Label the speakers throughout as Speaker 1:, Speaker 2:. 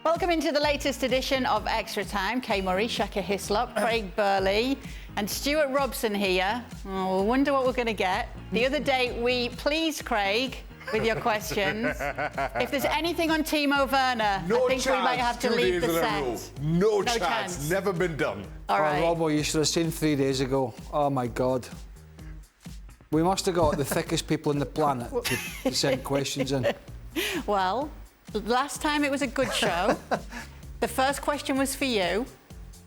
Speaker 1: Welcome into the latest edition of Extra Time. Kay Murray, Shaka Hislop, Craig Burley and Stewart Robson here. Oh, I wonder what we're going to get. The other day we pleased Craig with your questions. If there's anything on Timo Werner, I think we might have to leave the set.
Speaker 2: No chance. Never been done.
Speaker 1: All right.
Speaker 3: Robbo, you should have seen 3 days ago. Oh, my God. We must have got the thickest people on the planet to send questions in.
Speaker 1: Well, last time it was a good show. The first question was for you,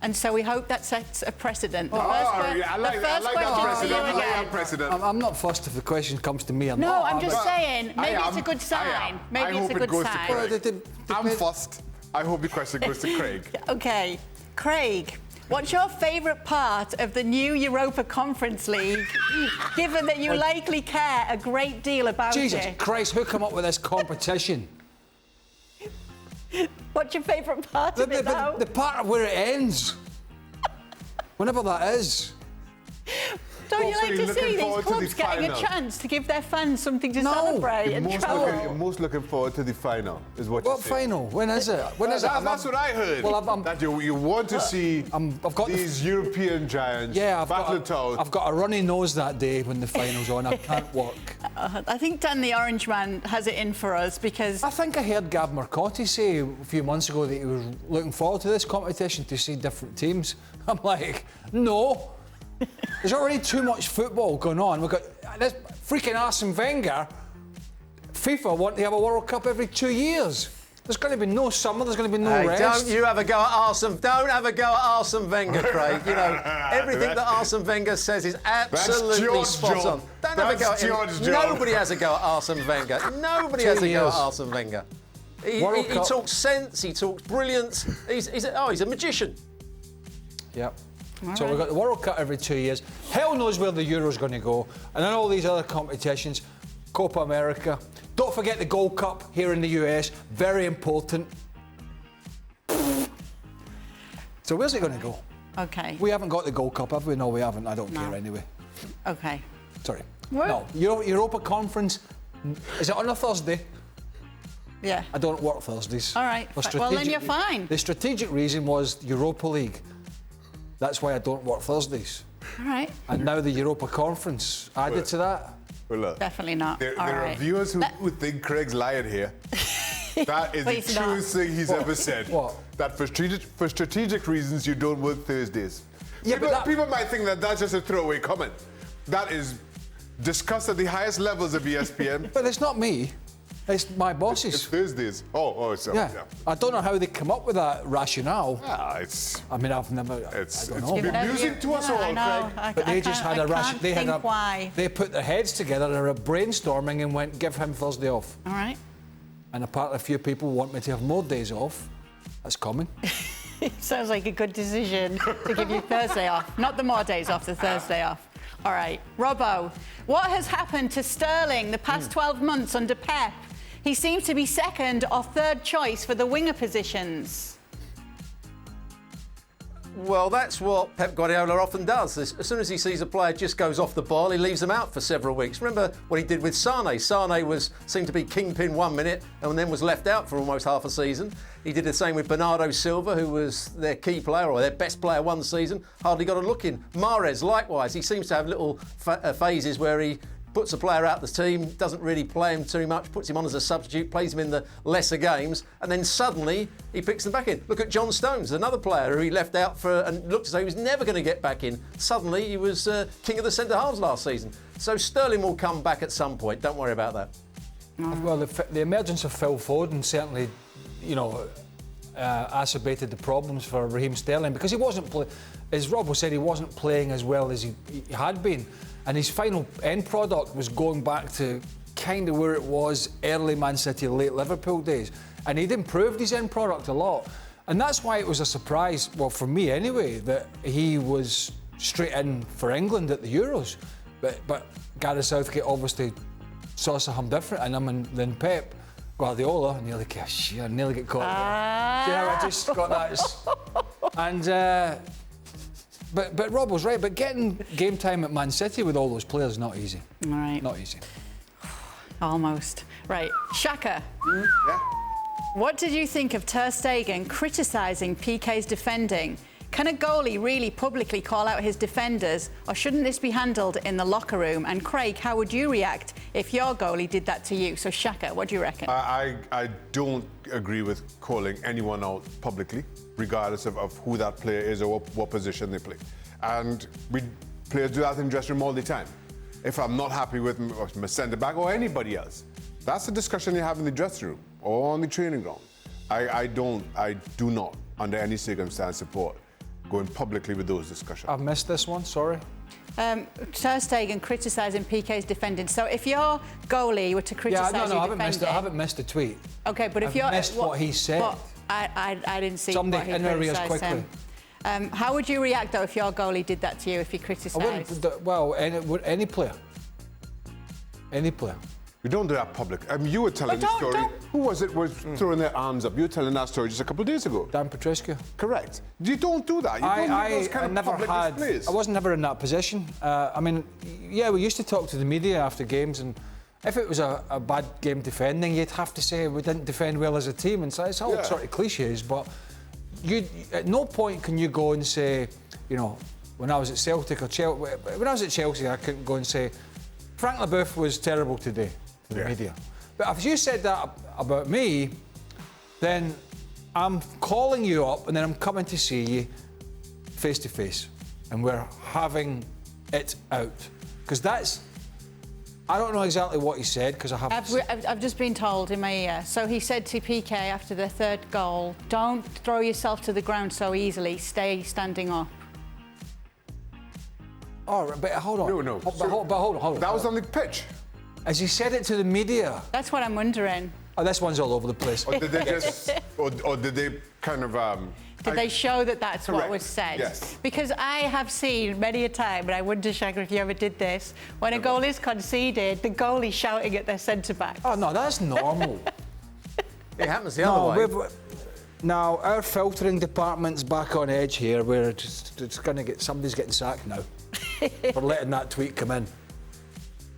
Speaker 1: and so we hope that sets a precedent.
Speaker 2: I like that precedent.
Speaker 3: I'm not fussed if the question comes to me or
Speaker 1: no,
Speaker 3: not.
Speaker 1: I'm just saying, maybe it's a good sign. Maybe it's a good sign.
Speaker 2: I'm fussed. I hope the question goes to Craig.
Speaker 1: Okay. Craig, what's your favourite part of the new Europa Conference League, given that you likely care a great deal about
Speaker 3: Jesus
Speaker 1: it?
Speaker 3: Christ, who come up with this competition?
Speaker 1: What's your favourite part of it, though?
Speaker 3: The part where it ends. Whenever that is.
Speaker 1: Don't you like to see these clubs getting a chance to give their fans something to celebrate and travel?
Speaker 2: You're most looking forward to the final, is what you're saying.
Speaker 3: What final? When is it? When is it?
Speaker 2: That's what I heard.
Speaker 3: Well,
Speaker 2: that you want to see these European giants battle it out.
Speaker 3: I've got a runny nose that day when the final's on. I can't work.
Speaker 1: I think Dan the Orange Man has it in for us because...
Speaker 3: I think I heard Gab Marcotti say a few months ago that he was looking forward to this competition to see different teams. I'm like, no. There's already too much football going on. We've got this freaking Arsene Wenger. FIFA want to have a World Cup every 2 years. There's going to be no summer. There's going to be no rest.
Speaker 4: Don't you have a go at Arsene. Don't have a go at Arsene Wenger, Craig. You know everything that Arsene Wenger says is absolutely spot on. Don't have a go at him. Nobody has a go at Arsene Wenger. Nobody has a go at Arsene Wenger. He talks sense. He talks brilliance. He's a magician.
Speaker 3: Yep. So we've got the World Cup every 2 years. Hell knows where the Euro's going to go. And then all these other competitions, Copa America. Don't forget the Gold Cup here in the US. Very important. So where's it going to go?
Speaker 1: OK.
Speaker 3: We haven't got the Gold Cup, have we? No, we haven't. I don't care anyway.
Speaker 1: OK.
Speaker 3: Sorry.
Speaker 1: What?
Speaker 3: No. Europa Conference. Is it on a Thursday?
Speaker 1: Yeah.
Speaker 3: I don't work Thursdays.
Speaker 1: All right. Well, then you're fine.
Speaker 3: The strategic reason was Europa League. That's why I don't work Thursdays.
Speaker 1: All right.
Speaker 3: And now the Europa Conference added to that.
Speaker 2: Well, look,
Speaker 1: definitely not.
Speaker 2: There are viewers who think Craig's lying here. That is the truest thing he's ever said.
Speaker 3: What?
Speaker 2: That for strategic reasons you don't work Thursdays. Yeah, people might think that that's just a throwaway comment. That is discussed at the highest levels of ESPN.
Speaker 3: But it's not me. It's my bosses.
Speaker 2: It's Thursdays. So
Speaker 3: yeah. I don't know how they come up with that rationale. I mean, I've never.
Speaker 2: It's been amusing to us all, Craig.
Speaker 3: But they just had a rationale. They put their heads together and were brainstorming and went, give him Thursday off.
Speaker 1: All right.
Speaker 3: And apparently a few people want me to have more days off. That's coming.
Speaker 1: Sounds like a good decision to give you Thursday off. Not the more days off, the Thursday off. All right. Robbo, what has happened to Sterling the past 12 months under Pep? He seems to be second or third choice for the winger positions.
Speaker 4: Well, that's what Pep Guardiola often does. As soon as he sees a player just goes off the ball, he leaves them out for several weeks. Remember what he did with Sane. Sane seemed to be kingpin 1 minute and then was left out for almost half a season. He did the same with Bernardo Silva, who was their key player or their best player one season. Hardly got a look in. Mahrez, likewise. He seems to have little phases where he puts a player out the team, doesn't really play him too much, puts him on as a substitute, plays him in the lesser games, and then suddenly he picks them back in. Look at John Stones, another player who he left out for and looked as though he was never going to get back in. Suddenly he was king of the centre-halves last season. So Sterling will come back at some point, don't worry about that.
Speaker 3: Well, the emergence of Phil Foden certainly, acerbated the problems for Raheem Sterling because he wasn't as Robbo said, he wasn't playing as well as he had been. And his final end product was going back to kind of where it was early Man City, late Liverpool days. And he'd improved his end product a lot. And that's why it was a surprise, well, for me anyway, that he was straight in for England at the Euros. But Gareth Southgate obviously saw something different in him than Pep Guardiola. Nearly get caught. You know, I just got that. And... But Robbo's right, but getting game time at Man City with all those players is not easy.
Speaker 1: All right.
Speaker 3: Not easy.
Speaker 1: Almost. Right. Shaka.
Speaker 2: Yeah.
Speaker 1: What did you think of Ter Stegen criticising Pique's defending? Can a goalie really publicly call out his defenders, or shouldn't this be handled in the locker room? And Craig, how would you react if your goalie did that to you? So Shaka, what do you reckon?
Speaker 2: I don't agree with calling anyone out publicly, regardless of who that player is or what position they play. And players do that in the dressing room all the time. If I'm not happy with my centre-back or anybody else, that's a discussion you have in the dressing room or on the training ground. I do not, under any circumstance, support going publicly with those discussions.
Speaker 3: I've missed this one, sorry.
Speaker 1: Ter Stegen criticising Pique's defending. So if your goalie were to criticise your defending...
Speaker 3: I haven't missed a tweet.
Speaker 1: OK, but if you're...
Speaker 3: I've missed what he said.
Speaker 1: But I didn't see
Speaker 3: Somebody
Speaker 1: what he criticised
Speaker 3: quickly.
Speaker 1: him. How would you react, though, if your goalie did that to you, if he criticised?
Speaker 3: Well, any player. Any player.
Speaker 2: We don't do that public. I mean, you were telling the story. Who was it was throwing their arms up? You were telling that story just a couple of days ago.
Speaker 3: Dan Petrescu.
Speaker 2: Correct. You don't do that. You don't do those kind of public displays.
Speaker 3: I wasn't never in that position. I mean, yeah, we used to talk to the media after games, and if it was a bad game defending, you'd have to say we didn't defend well as a team, and so it's all sort of cliches. But at no point can you go and say, you know, when I was at Celtic or Chelsea, when I was at Chelsea, I couldn't go and say Frank Leboeuf was terrible today. The media. But if you said that about me, then I'm calling you up and then I'm coming to see you face to face and we're having it out. Because that's... I don't know exactly what he said because I haven't...
Speaker 1: I've just been told in my ear. So he said to Pique after the third goal, don't throw yourself to the ground so easily, stay standing up.
Speaker 3: All right, but hold on.
Speaker 2: No.
Speaker 3: But hold on.
Speaker 2: That was on the pitch.
Speaker 3: Has he said it to the media?
Speaker 1: That's what I'm wondering.
Speaker 3: Oh, this one's all over the place.
Speaker 2: Or did they just... or did they kind of...
Speaker 1: Did they show that that's
Speaker 2: Correct.
Speaker 1: what was said?
Speaker 2: Yes.
Speaker 1: Because I have seen many a time, and I wonder, Shaka, if you ever did this, when a goal is conceded, the goalie shouting at their centre-back.
Speaker 3: Oh, no, that's normal.
Speaker 4: It happens the other way.
Speaker 3: Now, our filtering department's back on edge here. We're just going to get... Somebody's getting sacked now for letting that tweet come in.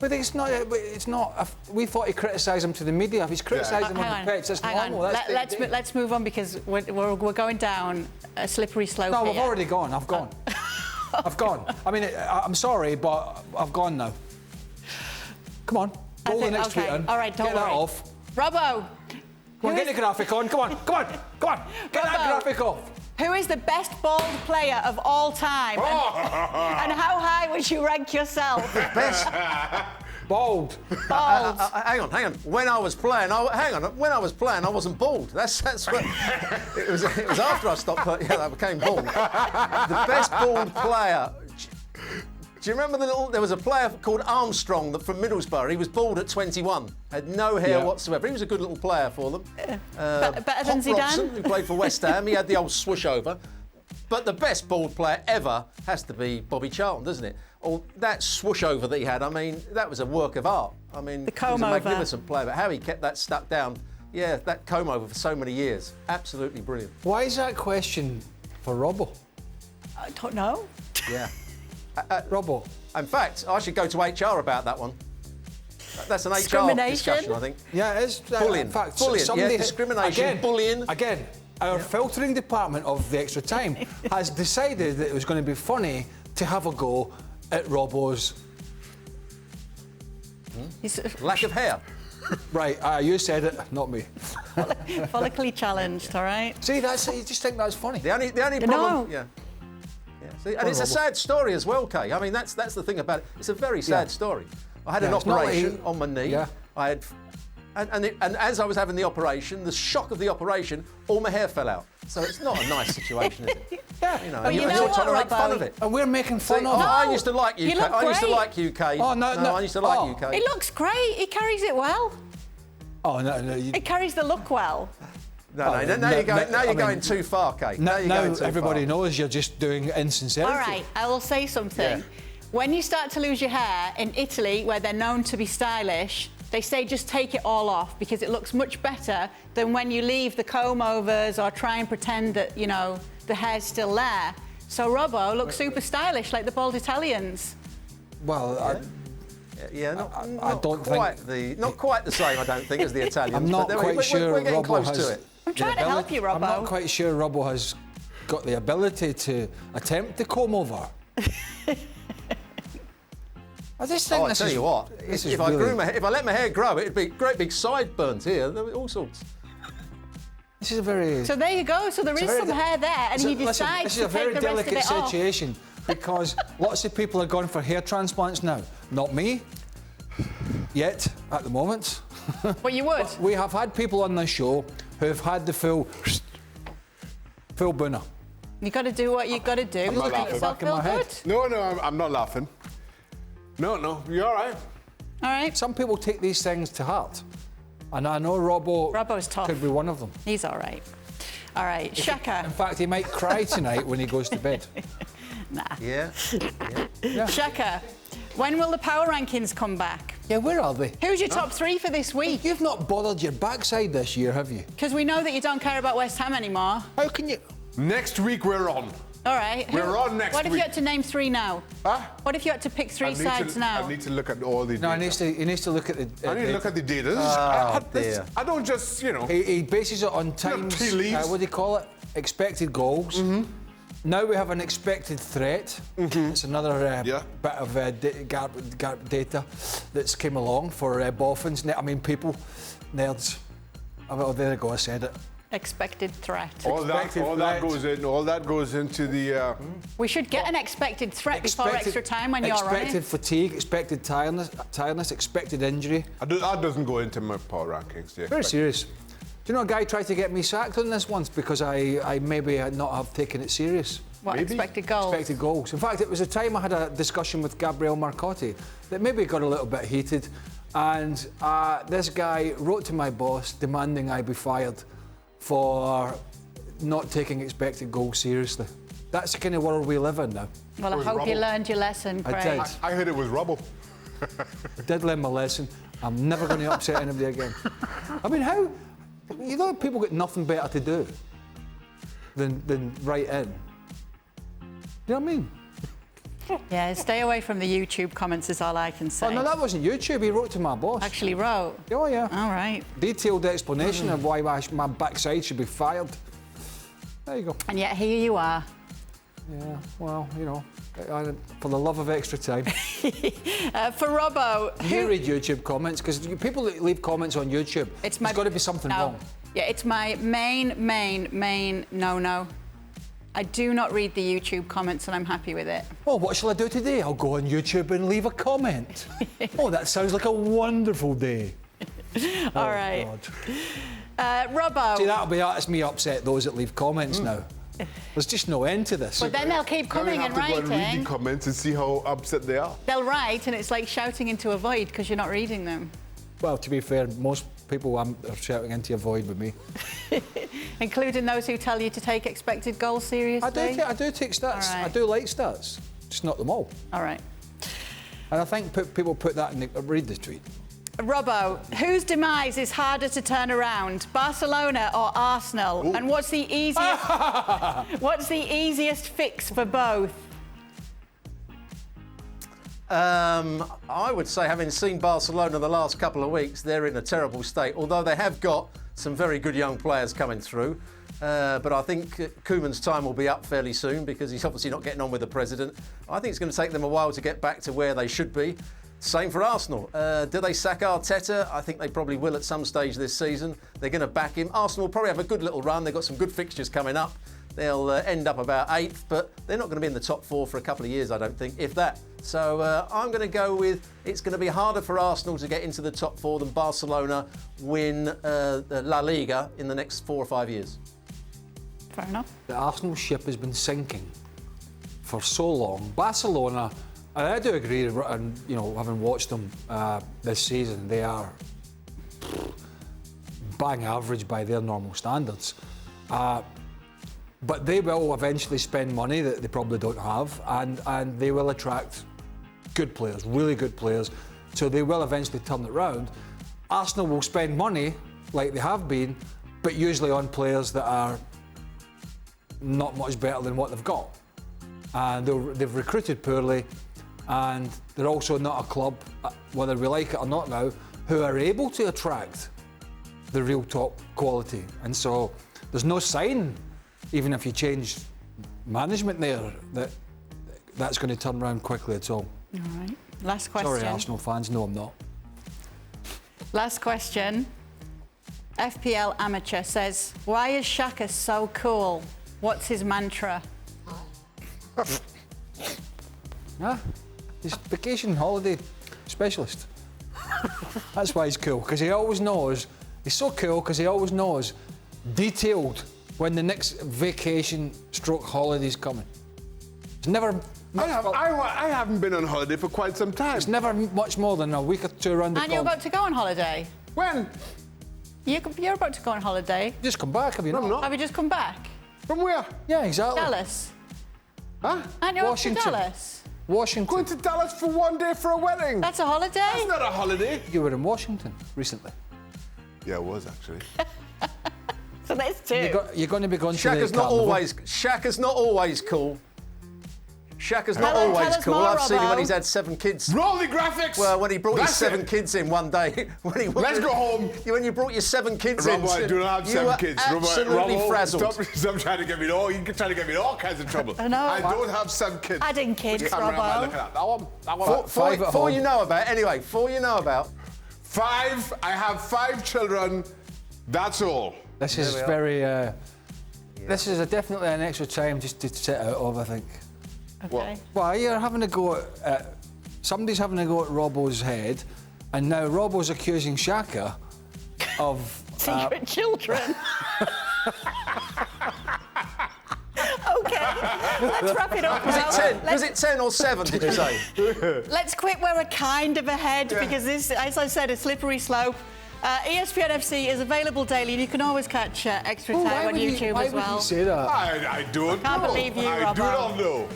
Speaker 3: But it's not. We thought he criticised him to the media. If he's criticising him on the pitch, that's normal.
Speaker 1: Let's move on because we're going down a slippery slope.
Speaker 3: No,
Speaker 1: here.
Speaker 3: we've already gone. I've gone. I've gone. I mean, I'm sorry, but I've gone now. Come on, roll the next tweet in.
Speaker 1: All right, don't
Speaker 3: get
Speaker 1: worry.
Speaker 3: that off.
Speaker 1: Robbo.
Speaker 3: Come on, get the graphic on. Come on. Get that graphic off.
Speaker 1: Who is the best bald player of all time? And how high would you rank yourself?
Speaker 4: Best.
Speaker 3: Bald.
Speaker 4: Hang on. When I was playing, I wasn't bald. That's what. It was after I stopped. I became bald. The best bald player. Do you remember there was a player called Armstrong from Middlesbrough. He was bald at 21, had no hair whatsoever. He was a good little player for them.
Speaker 1: Better than Zidane?
Speaker 4: Robson, who played for West Ham, he had the old swoosh over. But the best bald player ever has to be Bobby Charlton, doesn't it? Or that swoosh over that he had, I mean, that was a work of art. I mean,
Speaker 1: the comb
Speaker 4: he was a
Speaker 1: over.
Speaker 4: magnificent player, but how he kept that stuck down, that comb over for so many years, absolutely brilliant.
Speaker 3: Why is that question for Robbo?
Speaker 1: I don't know.
Speaker 4: Yeah.
Speaker 3: Robbo.
Speaker 4: In fact, I should go to HR about that one. That's an HR discussion, I think.
Speaker 3: Yeah, it is.
Speaker 4: Bullying.
Speaker 3: In fact,
Speaker 4: bullying. Discrimination, bullying.
Speaker 3: Again, our filtering department of the Extra Time has decided that it was going to be funny to have a go at Robbo's...
Speaker 4: Lack of hair.
Speaker 3: Right, you said it, not me.
Speaker 1: Follically challenged, all right?
Speaker 3: See, you just think that's funny.
Speaker 4: The only problem...
Speaker 1: No.
Speaker 4: Yeah. See, and it's a sad story as well, Kay. I mean, that's the thing about it. It's a very sad story. I had an operation on my knee.
Speaker 3: Yeah.
Speaker 4: I had... And as I was having the operation, the shock of the operation, all my hair fell out. So it's not a nice situation, is it?
Speaker 3: Yeah.
Speaker 4: You know,
Speaker 1: But
Speaker 4: and
Speaker 1: you
Speaker 4: you're
Speaker 1: know
Speaker 4: trying to
Speaker 1: what,
Speaker 4: make fun
Speaker 1: Robbo?
Speaker 4: of it.
Speaker 3: And we're making fun of it.
Speaker 4: I used to like you,
Speaker 1: You look
Speaker 4: I used to
Speaker 1: great.
Speaker 4: like you, Kay.
Speaker 3: Oh, no.
Speaker 4: I used to like you, Kay.
Speaker 1: He looks great. He carries it well.
Speaker 3: Oh, no.
Speaker 1: He carries the look well.
Speaker 4: Now you're going too far, Kay. Now you're
Speaker 3: Now
Speaker 4: going too
Speaker 3: everybody
Speaker 4: far.
Speaker 3: knows you're just doing insincerity.
Speaker 1: All right, I will say something.
Speaker 4: Yeah.
Speaker 1: When you start to lose your hair in Italy, where they're known to be stylish, they say just take it all off because it looks much better than when you leave the comb overs or try and pretend that, you know, the hair's still there. So Robbo looks super stylish like the bald Italians.
Speaker 3: Well,
Speaker 4: Yeah, not
Speaker 3: I don't
Speaker 4: quite
Speaker 3: think
Speaker 4: not quite the same, I don't think, as the Italians.
Speaker 3: I'm not
Speaker 4: but
Speaker 3: quite sure
Speaker 4: we're getting
Speaker 3: Robbo
Speaker 4: close
Speaker 3: has.
Speaker 4: to it.
Speaker 1: I'm trying to help you, Robbo.
Speaker 3: I'm not quite sure Robbo has got the ability to attempt to comb over. I just think
Speaker 4: I tell you what, if I let my hair grow, it'd be great big sideburns here, all sorts.
Speaker 3: This is a very.
Speaker 1: So there you go. So there is some hair there, and he decides
Speaker 3: This is a
Speaker 1: to
Speaker 3: very
Speaker 1: take the rest of
Speaker 3: delicate
Speaker 1: it off.
Speaker 3: situation because lots of people are going for hair transplants now. Not me, yet at the moment.
Speaker 1: But you would.
Speaker 3: We have had people on this show who have had the full booner.
Speaker 1: You got to do what you got to do.
Speaker 2: not
Speaker 1: to make
Speaker 2: laughing.
Speaker 1: yourself
Speaker 3: Back in my
Speaker 1: feel
Speaker 3: head.
Speaker 1: good.
Speaker 2: No, I'm not laughing. No, you're all right.
Speaker 1: All right.
Speaker 3: Some people take these things to heart, and I know
Speaker 1: Robbo's tough.
Speaker 3: could be one of them.
Speaker 1: He's all right. All right, Shaka.
Speaker 3: In fact, he might cry tonight when he goes to bed.
Speaker 1: Nah.
Speaker 4: Yeah.
Speaker 1: Shaka, when will the power rankings come back?
Speaker 3: Yeah, where are they?
Speaker 1: Who's your top three for this week?
Speaker 3: You've not bothered your backside this year, have you?
Speaker 1: Because we know that you don't care about West Ham anymore.
Speaker 3: How can you?
Speaker 2: Next week we're on.
Speaker 1: All right.
Speaker 2: We're on next
Speaker 1: What if
Speaker 2: week.
Speaker 1: you had to name three now?
Speaker 2: Huh?
Speaker 1: What if you had to pick three sides now?
Speaker 2: I need to look at all the.
Speaker 3: No,
Speaker 2: data.
Speaker 3: he needs to look at the.
Speaker 2: I need to look at the data.
Speaker 4: dear.
Speaker 2: I don't just,
Speaker 3: He bases it on times.
Speaker 2: tea leaves.
Speaker 3: What do you call it? Expected goals. Now we have an expected threat. It's another bit of data that's came along for boffins. I mean, people, nerds. Oh, there you go. I said it.
Speaker 1: Expected threat.
Speaker 2: all that goes into the.
Speaker 1: We should get an expected threat before extra time when you're on
Speaker 3: Expected
Speaker 1: it.
Speaker 3: fatigue, expected tiredness, expected injury.
Speaker 2: That doesn't go into my power rankings. Yeah.
Speaker 3: Very serious. Do you know a guy tried to get me sacked on this once because I maybe not have taken it serious?
Speaker 1: What,
Speaker 2: Maybe.
Speaker 1: expected goals?
Speaker 3: Expected goals. In fact, it was a time I had a discussion with Gabriel Marcotti that maybe got a little bit heated, and this guy wrote to my boss demanding I be fired for not taking expected goals seriously. That's the kind of world we live in now.
Speaker 1: Well, I
Speaker 2: was
Speaker 1: hope you
Speaker 2: Robbo.
Speaker 1: learned your lesson,
Speaker 3: I
Speaker 1: Craig.
Speaker 3: did.
Speaker 2: I heard it was Robbo.
Speaker 3: I did learn my lesson. I'm never going to upset anybody again. I mean, how? You know, people got nothing better to do than write in. You know what I mean?
Speaker 1: Yeah, stay away from the YouTube comments is all I can say.
Speaker 3: Oh, no, that wasn't YouTube. He wrote to my boss.
Speaker 1: Actually wrote.
Speaker 3: Oh, yeah.
Speaker 1: All right.
Speaker 3: Detailed explanation of why my backside should be fired. There you go.
Speaker 1: And yet here you are.
Speaker 3: Yeah, well, for the love of extra time.
Speaker 1: For Robbo,
Speaker 3: You read YouTube comments, because people that leave comments on YouTube, there's got to be something wrong.
Speaker 1: Yeah, it's my main no-no. I do not read the YouTube comments and I'm happy with it.
Speaker 3: Oh, what shall I do today? I'll go on YouTube and leave a comment. Oh, that sounds like a wonderful day.
Speaker 1: All right. Robbo.
Speaker 3: See, that's me upset those that leave comments now. There's just no end to this.
Speaker 1: But then they'll keep coming and
Speaker 2: Go and read
Speaker 1: writing.
Speaker 2: the comments and see how upset they are.
Speaker 1: They'll write and it's like shouting into a void because you're not reading them.
Speaker 3: Well, to be fair, most people are shouting into a void with me.
Speaker 1: Including those who tell you to take expected goals seriously.
Speaker 3: I do take stats.
Speaker 1: All right.
Speaker 3: I do like stats, just not them all.
Speaker 1: All right.
Speaker 3: And I think people put that in read the tweet.
Speaker 1: Robbo, whose demise is harder to turn around, Barcelona or Arsenal?
Speaker 2: Ooh.
Speaker 1: And what's the easiest fix for both?
Speaker 4: I would say, having seen Barcelona the last couple of weeks, they're in a terrible state, although they have got some very good young players coming through. But I think Koeman's time will be up fairly soon because he's obviously not getting on with the president. I think it's going to take them a while to get back to where they should be. Same for Arsenal. Do they sack Arteta? I think they probably will at some stage this season. They're going to back him. Arsenal will probably have a good little run. They've got some good fixtures coming up. They'll end up about 8th, but they're not going to be in the top 4 for a couple of years, I don't think, if that. So I'm going to go with it's going to be harder for Arsenal to get into the top 4 than Barcelona win La Liga in the next 4 or 5 years.
Speaker 1: Fair enough.
Speaker 3: The Arsenal ship has been sinking for so long. Barcelona, and I do agree, and having watched them this season, they are bang average by their normal standards. But they will eventually spend money that they probably don't have, and they will attract good players, really good players. So they will eventually turn it round. Arsenal will spend money, like they have been, but usually on players that are not much better than what they've got. And they've recruited poorly, and they're also not a club, whether we like it or not now, who are able to attract the real top quality. And so there's no sign, even if you change management there, that that's going to turn around quickly at all.
Speaker 1: All right. Last question.
Speaker 3: Sorry, Arsenal fans. No, I'm not.
Speaker 1: Last question. FPL Amateur says, why is Shaka so cool? What's his mantra?
Speaker 3: He's vacation holiday specialist. That's why he's cool, because he always knows. He's so cool because he always knows, detailed, when the next vacation stroke holiday's coming. It's never.
Speaker 2: I haven't been on holiday for quite some time.
Speaker 3: It's never much more than a week or two around the
Speaker 1: And you're
Speaker 3: corner.
Speaker 1: about to go on holiday?
Speaker 2: When?
Speaker 1: You're about to go on holiday.
Speaker 3: Just come back, have you
Speaker 2: No,
Speaker 3: not?
Speaker 2: I'm not.
Speaker 1: Have you just come back?
Speaker 2: From where?
Speaker 3: Yeah, exactly.
Speaker 1: Dallas.
Speaker 2: Huh?
Speaker 1: Aren't you off to
Speaker 3: Washington.
Speaker 1: Dallas?
Speaker 3: Washington.
Speaker 2: Going to Dallas for one day for a wedding.
Speaker 1: That's a holiday?
Speaker 2: That's not a holiday.
Speaker 3: You were in Washington recently.
Speaker 2: Yeah, it was actually.
Speaker 1: So that's two.
Speaker 3: You're going to be going
Speaker 4: Shaka's
Speaker 3: to the
Speaker 4: not
Speaker 3: carnival.
Speaker 4: Shaka's not always cool. Shaka's not
Speaker 1: Tell
Speaker 4: always
Speaker 1: us
Speaker 4: cool.
Speaker 1: more,
Speaker 4: I've seen him when
Speaker 1: Robbo.
Speaker 4: he's had 7 kids.
Speaker 2: Roll the graphics.
Speaker 4: Well, when he brought his
Speaker 2: That's
Speaker 4: 7
Speaker 2: it.
Speaker 4: kids in one day,
Speaker 2: Let's go home.
Speaker 4: When you brought your 7 kids in,
Speaker 2: Robbo, I do not have
Speaker 4: you
Speaker 2: 7
Speaker 4: were
Speaker 2: kids.
Speaker 4: absolutely
Speaker 2: Robbo,
Speaker 4: frazzled.
Speaker 2: Stop trying to get me in all. You're trying to get me in all kinds of trouble.
Speaker 1: I know.
Speaker 2: I don't have 7 kids.
Speaker 1: Adding kids,
Speaker 2: Which camera am I
Speaker 1: Robbo.
Speaker 2: looking at? That one. That one.
Speaker 4: Four you know about. Anyway, 4 you know about.
Speaker 2: 5. I have 5 children. That's all.
Speaker 3: This is very. This is definitely an extra time just to set out of, I think.
Speaker 1: Okay.
Speaker 3: Well, you're having a go at. Somebody's having a go at Robbo's head, and now Robbo's accusing Shaka of.
Speaker 1: Secret children. Okay, let's wrap it up.
Speaker 4: Was it
Speaker 1: now.
Speaker 4: 10? Was it 10 or 7, did you say?
Speaker 1: Let's quit where we're kind of ahead because this, as I said, a slippery slope. ESPN FC is available daily and you can always catch Extra Time on YouTube
Speaker 3: why
Speaker 1: as well.
Speaker 3: Would you say that?
Speaker 2: I don't
Speaker 1: Can't
Speaker 2: know.
Speaker 1: believe you,
Speaker 2: I do
Speaker 1: Robbo.
Speaker 2: not know.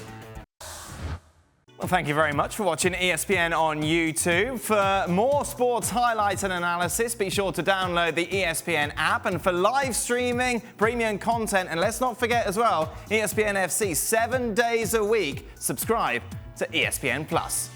Speaker 5: Well, thank you very much for watching ESPN on YouTube. For more sports highlights and analysis, be sure to download the ESPN app. And for live streaming, premium content, and let's not forget as well, ESPN FC 7 days a week. Subscribe to ESPN Plus.